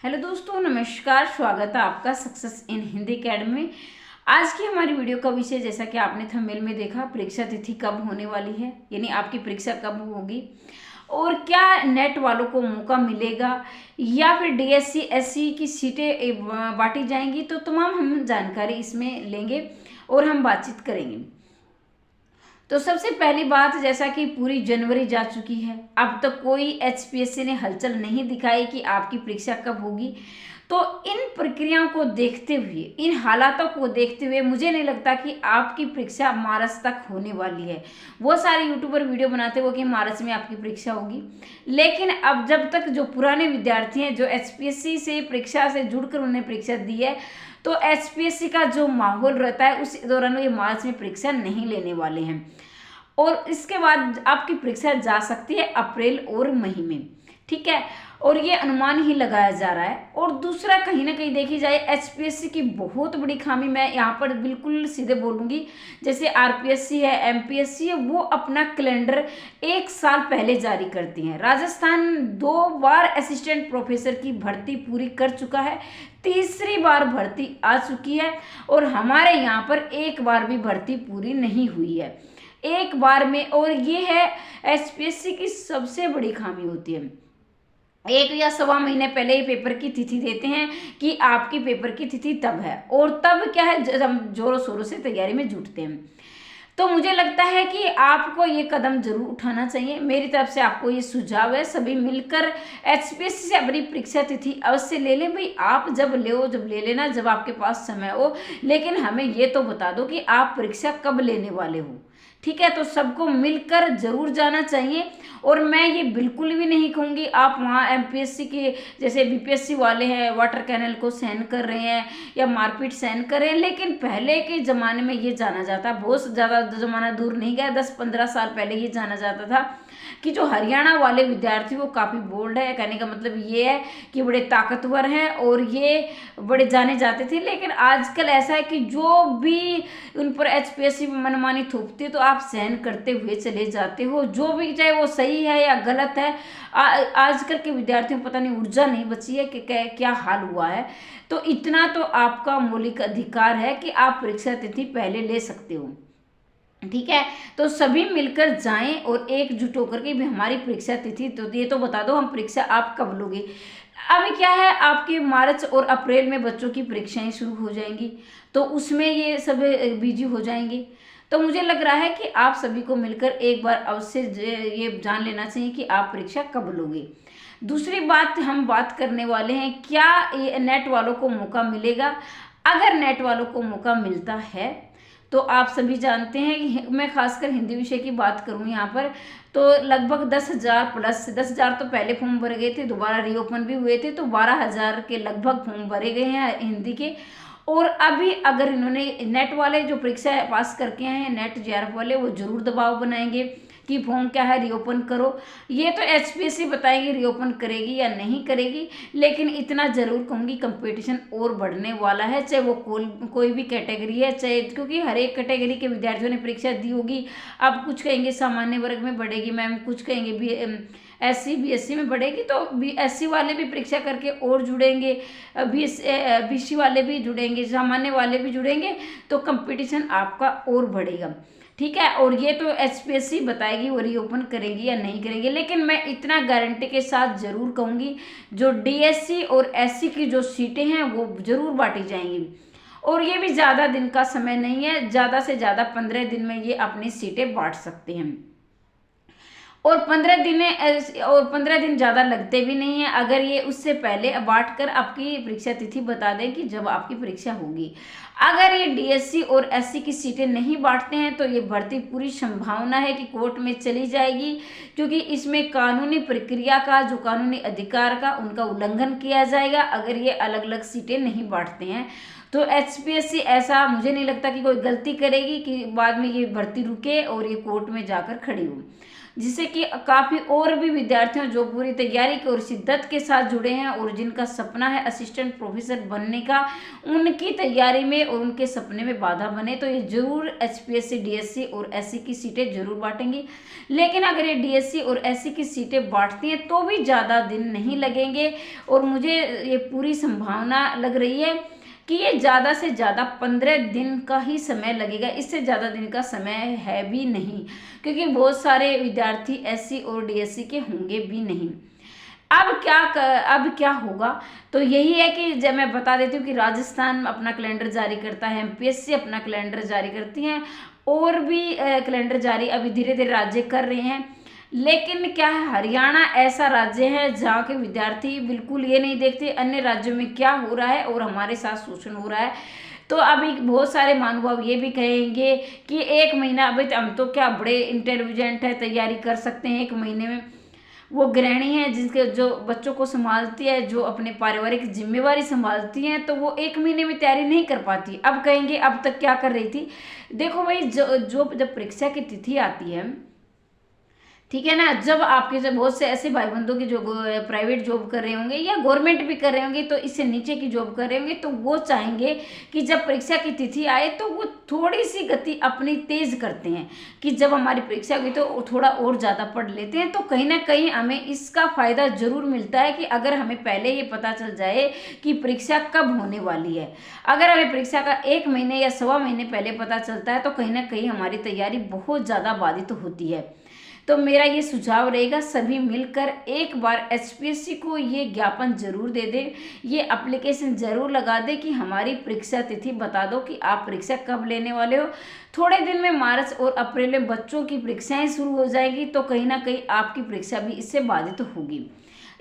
Hello दोस्तों, नमस्कार। स्वागत है आपका सक्सेस इन हिंदी अकेडमी में। आज की हमारी वीडियो का विषय, जैसा कि आपने थंबनेल में देखा, परीक्षा तिथि कब होने वाली है, यानी आपकी परीक्षा कब होगी और क्या नेट वालों को मौका मिलेगा या फिर डीएससी एससी की सीटें बांटी जाएंगी। तो तमाम हम जानकारी इसमें लेंगे और हम बातचीत करेंगे। तो सबसे पहली बात, जैसा कि पूरी जनवरी जा चुकी है, अब तक कोई एचपीएससी ने हलचल नहीं दिखाई कि आपकी परीक्षा कब होगी। तो इन प्रक्रियाओं को देखते हुए, इन हालातों को देखते हुए मुझे नहीं लगता कि आपकी परीक्षा मार्च तक होने वाली है। वो सारे यूट्यूबर वीडियो बनाते हो कि मार्च में आपकी परीक्षा होगी, लेकिन अब जब तक जो पुराने विद्यार्थी हैं, जो एचपीएससी से परीक्षा से जुड़कर उन्होंने परीक्षा दी है, तो एचपीएससी का जो माहौल रहता है उस दौरान ये मार्च में परीक्षा नहीं लेने वाले हैं और इसके बाद आपकी परीक्षा जा सकती है अप्रैल और मई में। ठीक है, और ये अनुमान ही लगाया जा रहा है। और दूसरा, कहीं ना कहीं देखी जाए, एचपीएससी की बहुत बड़ी खामी मैं यहाँ पर बिल्कुल सीधे बोलूँगी, जैसे आरपीएससी है, एमपीएससी है, वो अपना कैलेंडर एक साल पहले जारी करती हैं। राजस्थान 2 बार असिस्टेंट प्रोफेसर की भर्ती पूरी कर चुका है, तीसरी बार भर्ती आ चुकी है, और हमारे यहाँ पर एक बार भी भर्ती पूरी नहीं हुई है एक बार में। और ये है एचपीएससी की सबसे बड़ी खामी होती है। 1 या सवा महीने पहले ही पेपर की तिथि देते हैं कि आपकी पेपर की तिथि तब है, और तब क्या है, हम जोरों शोरों से तैयारी में जुटते हैं। तो मुझे लगता है कि आपको ये कदम जरूर उठाना चाहिए। मेरी तरफ से आपको ये सुझाव है, सभी मिलकर एचपीएससी से अपनी परीक्षा तिथि अवश्य ले लें। भाई, आप जब ले लेना, जब आपके पास समय हो, लेकिन हमें ये तो बता दो कि आप परीक्षा कब लेने वाले हो। ठीक है, तो सबको मिलकर जरूर जाना चाहिए। और मैं ये बिल्कुल भी नहीं कहूँगी आप वहाँ एमपीएससी के जैसे बीपीएससी वाले हैं वाटर कैनल को सहन कर रहे हैं या मारपीट सहन कर रहे हैं, लेकिन पहले के ज़माने में ये जाना जाता, बहुत ज़्यादा ज़माना दूर नहीं गया, 10-15 साल पहले ये जाना जाता था कि जो हरियाणा वाले विद्यार्थी वो काफ़ी बोल्ड है। कहने का मतलब ये है कि बड़े ताकतवर हैं और ये बड़े जाने जाते थे। लेकिन आजकल ऐसा है कि जो भी उन पर एचपीएससी मनमानी थोपती है तो आप सहन करते हुए चले जाते हो, जो भी, चाहे वो सही है या गलत है। आजकल के विद्यार्थियों को पता नहीं ऊर्जा नहीं बची है कि क्या हाल हुआ है। तो इतना तो आपका मौलिक अधिकार है कि आप परीक्षा तिथि पहले ले सकते हो। ठीक है, तो सभी मिलकर जाएं और एकजुट होकर के भी हमारी परीक्षा तिथि तो ये तो बता दो, हम परीक्षा आप कब लोगे। अभी क्या है, आपके मार्च और अप्रैल में बच्चों की परीक्षाएं शुरू हो जाएंगी, तो उसमें ये सब बिजी हो जाएंगे। तो मुझे लग रहा है कि आप सभी को मिलकर एक बार अवश्य ये जान लेना चाहिए कि आप परीक्षा कब लोगे। दूसरी बात, हम बात करने वाले हैं क्या नेट वालों को मौका मिलेगा। अगर नेट वालों को मौका मिलता है तो आप सभी जानते हैं कि मैं खासकर हिंदी विषय की बात करूं यहाँ पर, तो लगभग 10,000 प्लस, 10,000 तो पहले फॉर्म भरे गए थे, दोबारा रीओपन भी हुए थे, तो 12,000 के लगभग फॉर्म भरे गए हैं हिंदी के। और अभी अगर इन्होंने नेट वाले जो परीक्षा पास करके आए हैं, नेट जेआरएफ वाले, वो जरूर दबाव बनाएंगे कि फॉर्म क्या है, रीओपन करो। ये तो एचपीएससी बताएगी रीओपन करेगी या नहीं करेगी, लेकिन इतना जरूर कहूँगी कंपटीशन और बढ़ने वाला है, चाहे वो कोई भी कैटेगरी है, चाहे, क्योंकि हर एक कैटेगरी के विद्यार्थियों ने परीक्षा दी होगी। अब कुछ कहेंगे सामान्य वर्ग में बढ़ेगी मैम, कुछ कहेंगे भी एससी बीएससी में बढ़ेगी, तो एससी वाले भी परीक्षा करके और जुड़ेंगे, बीसी वाले भी जुड़ेंगे, सामान्य वाले भी जुड़ेंगे, तो कंपटीशन आपका और बढ़ेगा। ठीक है, और ये तो एचपीएससी बताएगी वो रीओपन करेंगी या नहीं करेंगी, लेकिन मैं इतना गारंटी के साथ जरूर कहूँगी जो डीएससी और एससी की जो सीटें हैं वो जरूर बांटी जाएंगी। और ये भी ज़्यादा दिन का समय नहीं है, ज़्यादा से ज़्यादा 15 दिन में ये अपनी सीटें बांट सकते हैं। और 15 दिन ज़्यादा लगते भी नहीं है अगर ये उससे पहले बांट कर आपकी परीक्षा तिथि बता दें कि जब आपकी परीक्षा होगी। अगर ये डीएससी और एससी की सीटें नहीं बांटते हैं तो ये भर्ती पूरी संभावना है कि कोर्ट में चली जाएगी, क्योंकि इसमें कानूनी प्रक्रिया का, जो कानूनी अधिकार का, उनका उल्लंघन किया जाएगा अगर ये अलग अलग सीटें नहीं बांटते हैं। तो एचपीएससी ऐसा मुझे नहीं लगता कि कोई गलती करेगी कि बाद में ये भर्ती रुके और ये कोर्ट में जाकर खड़ी हो। जिससे कि काफ़ी और भी विद्यार्थियों जो पूरी तैयारी की और शिद्दत के साथ जुड़े हैं और जिनका सपना है असिस्टेंट प्रोफेसर बनने का, उनकी तैयारी में और उनके सपने में बाधा बने, तो ये जरूर HPSC DSC और SC की सीटें जरूर बांटेंगी। लेकिन अगर ये DSC और SC की सीटें बांटती हैं तो भी ज़्यादा दिन नहीं लगेंगे, और मुझे ये पूरी संभावना लग रही है कि ये ज़्यादा से ज़्यादा 15 दिन का ही समय लगेगा, इससे ज़्यादा दिन का समय है भी नहीं, क्योंकि बहुत सारे विद्यार्थी SC और DSC के होंगे भी नहीं। अब क्या होगा, तो यही है कि जब मैं बता देती हूँ कि राजस्थान अपना कैलेंडर जारी करता है, MPSC अपना कैलेंडर जारी करती हैं, और भी कैलेंडर जारी अभी धीरे धीरे राज्य कर रहे हैं। लेकिन क्या है, हरियाणा ऐसा राज्य है जहाँ के विद्यार्थी बिल्कुल ये नहीं देखते अन्य राज्यों में क्या हो रहा है और हमारे साथ शोषण हो रहा है। तो अभी बहुत सारे महानुभाव ये भी कहेंगे कि 1 महीना, अभी हम तो क्या बड़े इंटेलिजेंट है, तैयारी कर सकते हैं 1 महीने में। वो गृहिणी है जिसके जो बच्चों को संभालती है, जो अपने पारिवारिक जिम्मेवारी संभालती हैं, तो वो 1 महीने में तैयारी नहीं कर पाती। अब कहेंगे अब तक क्या कर रही थी। देखो भाई, जो जब परीक्षा की तिथि आती है, ठीक है ना, जब आपके जब बहुत से ऐसे भाई बंधु की जो प्राइवेट जॉब कर रहे होंगे या गवर्नमेंट भी कर रहे होंगे, तो इससे नीचे की जॉब कर रहे होंगे, तो वो चाहेंगे कि जब परीक्षा की तिथि आए तो वो थोड़ी सी गति अपनी तेज करते हैं कि जब हमारी परीक्षा हुई तो थोड़ा और ज़्यादा पढ़ लेते हैं। तो कहीं ना कहीं हमें इसका फ़ायदा ज़रूर मिलता है कि अगर हमें पहले ये पता चल जाए कि परीक्षा कब होने वाली है। अगर हमें परीक्षा का 1 महीने या 1.25 महीने पहले पता चलता है तो कहीं ना कहीं हमारी तैयारी बहुत ज़्यादा बाधित होती है। तो मेरा ये सुझाव रहेगा, सभी मिलकर एक बार HPSC को ये ज्ञापन जरूर दे दें, ये एप्लीकेशन जरूर लगा दें कि हमारी परीक्षा तिथि बता दो कि आप परीक्षा कब लेने वाले हो। थोड़े दिन में मार्च और अप्रैल में बच्चों की परीक्षाएं शुरू हो जाएगी, तो कहीं ना कहीं आपकी परीक्षा भी इससे बाधित होगी,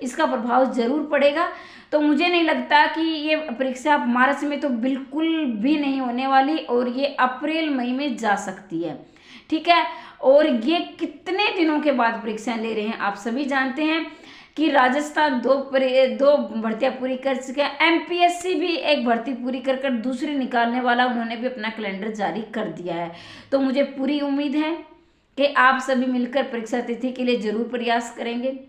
इसका प्रभाव जरूर पड़ेगा। तो मुझे नहीं लगता कि ये परीक्षा मार्च में तो बिल्कुल भी नहीं होने वाली, और ये अप्रैल मई में जा सकती है, ठीक है। और ये कितने दिनों के बाद परीक्षाएं ले रहे हैं, आप सभी जानते हैं कि राजस्थान 2 भर्तियां पूरी कर चुके हैं। MPSC भी एक भर्ती पूरी कर दूसरी निकालने वाला, उन्होंने भी अपना कैलेंडर जारी कर दिया है। तो मुझे पूरी उम्मीद है कि आप सभी मिलकर परीक्षा तिथि के लिए जरूर प्रयास करेंगे,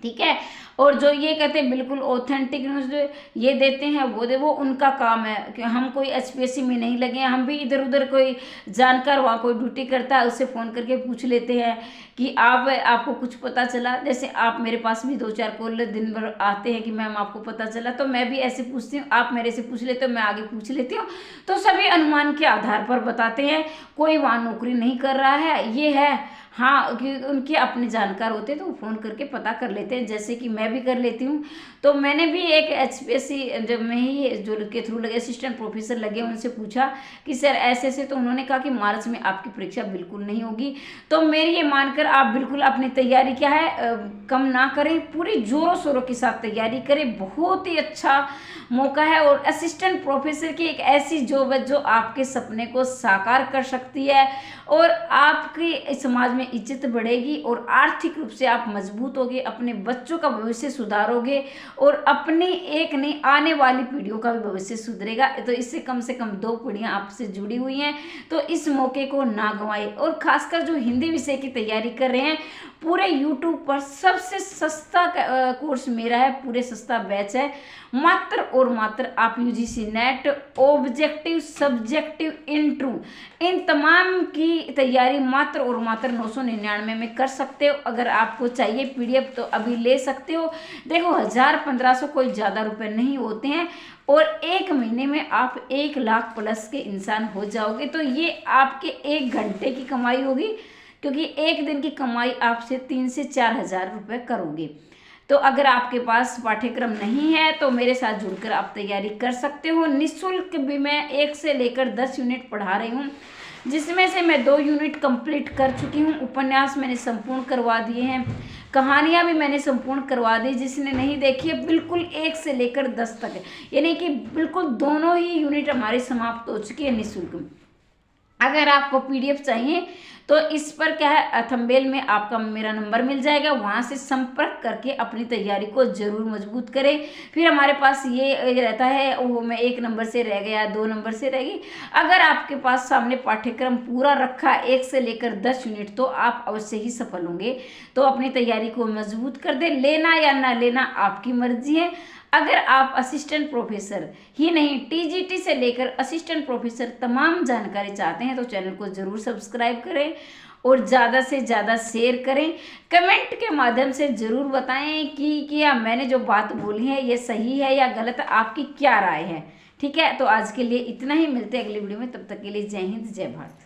ठीक है। और जो ये कहते हैं बिल्कुल ऑथेंटिक न्यूज़ ये देते हैं, वो उनका काम है कि हम कोई HPSC में नहीं लगे हैं। हम भी इधर उधर कोई जानकार वहाँ कोई ड्यूटी करता है उससे फ़ोन करके पूछ लेते हैं कि आपको कुछ पता चला। जैसे आप मेरे पास भी 2-4 कॉल दिन भर आते हैं कि मैम आपको पता चला, तो मैं भी ऐसे पूछती हूँ, आप मेरे से पूछ लेते हो, मैं आगे पूछ लेती हूँ। तो सभी अनुमान के आधार पर बताते हैं, कोई वहाँ नौकरी नहीं कर रहा है, ये है हाँ कि उनके अपने जानकार होते हैं तो वो फ़ोन करके पता कर लेते हैं, जैसे कि मैं भी कर लेती हूँ। तो मैंने भी एक HPSC जब मैं ही जो के थ्रू लगे असिस्टेंट प्रोफेसर लगे, उनसे पूछा कि सर ऐसे ऐसे, तो उन्होंने कहा कि मार्च में आपकी परीक्षा बिल्कुल नहीं होगी। तो मेरी ये मानकर आप बिल्कुल अपनी तैयारी क्या है कम ना करें, पूरी ज़ोरों शोरों के साथ तैयारी करें। बहुत ही अच्छा मौका है, और असिस्टेंट प्रोफेसर की एक ऐसी जॉब है जो आपके सपने को साकार कर सकती है, और आपकी समाज में इज्जत बढ़ेगी, और आर्थिक रूप से आप मजबूत होगे, अपने बच्चों का भविष्य सुधारोगे, और अपनी एक नहीं आने वाली पीढ़ियों का भी भविष्य सुधरेगा। तो इससे कम से कम 2 पीढ़ियां आपसे जुड़ी हुई हैं, तो इस मौके को ना गंवाएं। और खासकर जो हिंदी विषय की तैयारी कर रहे हैं, पूरे YouTube पर सबसे सस्ता कोर्स मेरा है, पूरे सस्ता बैच है, मात्र और मात्र आप UGC NET, objective, subjective, interview, इन तमाम की तैयारी मात्र और मात्र 999 में कर सकते हो। अगर आपको चाहिए PDF तो अभी ले सकते हो। देखो 1000-1500 कोई ज़्यादा रुपए नहीं होते हैं, और 1 महीने में आप 1 लाख प्लस के इंसान हो जाओगे। तो ये आपके 1 घंटे की कमाई होगी, क्योंकि 1 दिन की कमाई आपसे 3 से 4 हज़ार रुपये करोगे। तो अगर आपके पास पाठ्यक्रम नहीं है तो मेरे साथ जुड़कर आप तैयारी कर सकते हो। निःशुल्क भी मैं 1 से लेकर 10 यूनिट पढ़ा रही हूँ, जिसमें से मैं 2 यूनिट कंप्लीट कर चुकी हूँ। उपन्यास मैंने संपूर्ण करवा दिए हैं, कहानियाँ भी मैंने संपूर्ण करवा दी। जिसने नहीं देखी है, बिल्कुल 1 से लेकर 10 तक है, यानी कि बिल्कुल दोनों ही यूनिट हमारी समाप्त हो चुकी है निःशुल्क। अगर आपको पीडीएफ चाहिए तो इस पर क्या है, थंबनेल में आपका मेरा नंबर मिल जाएगा, वहां से संपर्क करके अपनी तैयारी को जरूर मजबूत करें। फिर हमारे पास ये रहता है वो मैं 1 नंबर से रह गया, 2 नंबर से रह गई। अगर आपके पास सामने पाठ्यक्रम पूरा रखा 1 से लेकर 10 यूनिट तो आप अवश्य ही सफल होंगे। तो अपनी तैयारी को मजबूत कर दे, लेना या ना लेना आपकी मर्जी है। अगर आप असिस्टेंट प्रोफेसर ही नहीं, टीजीटी से लेकर असिस्टेंट प्रोफेसर तमाम जानकारी चाहते हैं तो चैनल को जरूर सब्सक्राइब करें और ज़्यादा से ज़्यादा शेयर करें। कमेंट के माध्यम से ज़रूर बताएं कि क्या मैंने जो बात बोली है ये सही है या गलत, आपकी क्या राय है। ठीक है, तो आज के लिए इतना ही, मिलते हैं अगली वीडियो में, तब तक के लिए जय हिंद जय भारत।